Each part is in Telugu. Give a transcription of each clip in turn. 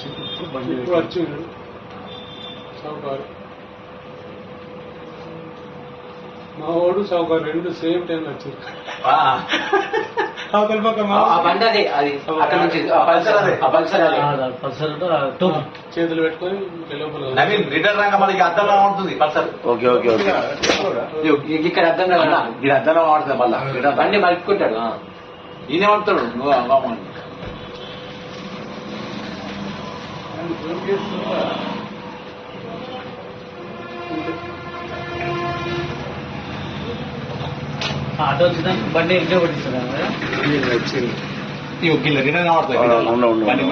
ఇప్పుడు వచ్చిండు సౌకారు మా వాడు సౌకారు రెండు సేమ్ టైం వచ్చింది చేతులు పెట్టుకొని నవీన్ రిటర్న్ రంగం మనకి అర్థంగా ఉంటుంది పల్సర్. ఓకే ఓకే ఓకే ఇక్కడ అర్థంగా ఇక్కడ అర్థంగా వాడుతుంది మళ్ళీ బండి మలుపుకుంటాడు ఈయనేమంటాడు నువ్వు ఆటో వచ్చిందానికి బండి ఇంట్లో పట్టిస్తాడు రిటర్న్ వాడుతుంది బండి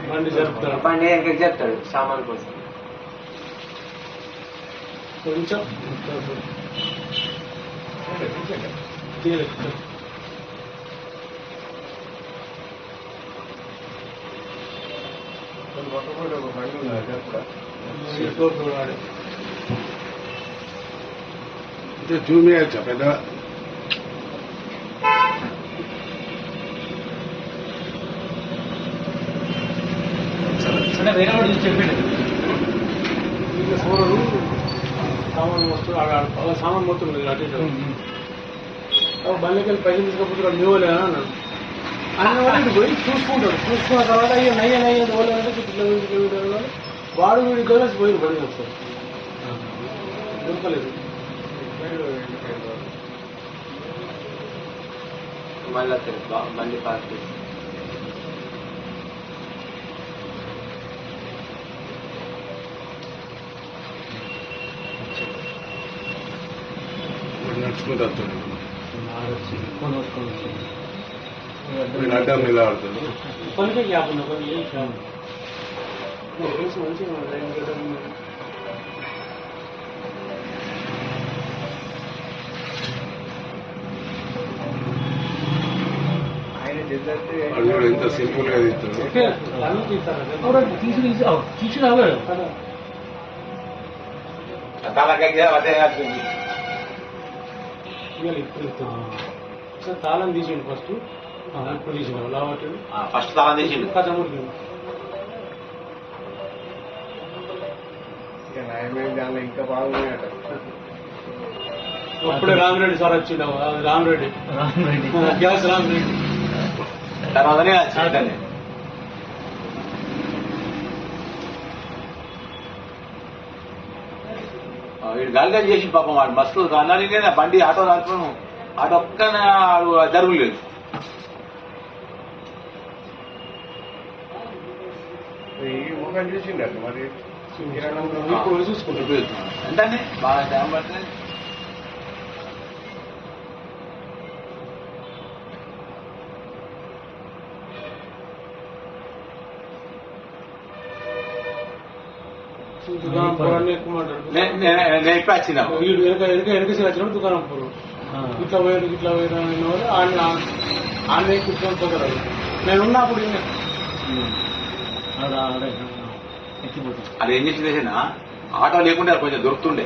బండి జరుపుతాడు బండి వెనకకి చెప్తాడు సామాన్ కోసం కొంచెం జూమ్ చేయొచ్చా పెద్దగా అంటే వేరే వాడు చూసి చెప్పాడు సోరడు సామాన్ వస్తుంది సామాన్ మొత్తం అటు బండికెళ్ళి పైసలు తీసుకపోతే నీవలే అన్నాడు అన్న వాళ్ళు పోయి చూసుకుంటాడు చూసుకున్న తర్వాత అయ్యో నయ్య ఓలేదంటే ఇట్లా వాడు వీడి కలిసి పోయి బండి వస్తారు దొరకలేదు మళ్ళీ బండి పార్క్ నడుచుకుంటూ వస్తాడు మీరు అడ్డం నిలబడతాడు పనికే గ్యాప్ ఉన్నా కొన్ని మంచిగా అల్లుడు ఎంత సింపుల్ గా తీస్తాడు తీసుకురావాడు ఇప్పుడు తాళం తీసిండు ఫస్ట్ ఇప్పుడు తీసిన లావట్టు ఫస్ట్ తాళం తీసిండు కథ ముడికింది ఇంకా బాగున్నాయట అప్పుడే రామిరెడ్డి సార్ వచ్చిండు రామిరెడ్డి గ్యాస్ రామిరెడ్డి తర్వాతనే వీడు గాలిగా చేసి పాపం వాడు బస్సు అన్నాడు బండి ఆటో రాకపోవడం ఆటో ఒక్క జరుగులేదు చూసిండ మరి ఇప్పుడు చూసుకుంటాడు అంటే బాగా టైం పడుతుంది దుకాణం పొరాన్ని ఎక్కువ మాట్లాడు నేను ఎప్పుడు వచ్చినా వీడు వెనక వచ్చినప్పుడు దుకాణం పొరు ఇట్లా పోయారు అన్న వాళ్ళు ఆన్నే కూర్చొని పోతారు నేను ఉన్నప్పుడు అది ఏం చేసింది ఆటో లేకుండా కొంచెం దొరుకుతుండే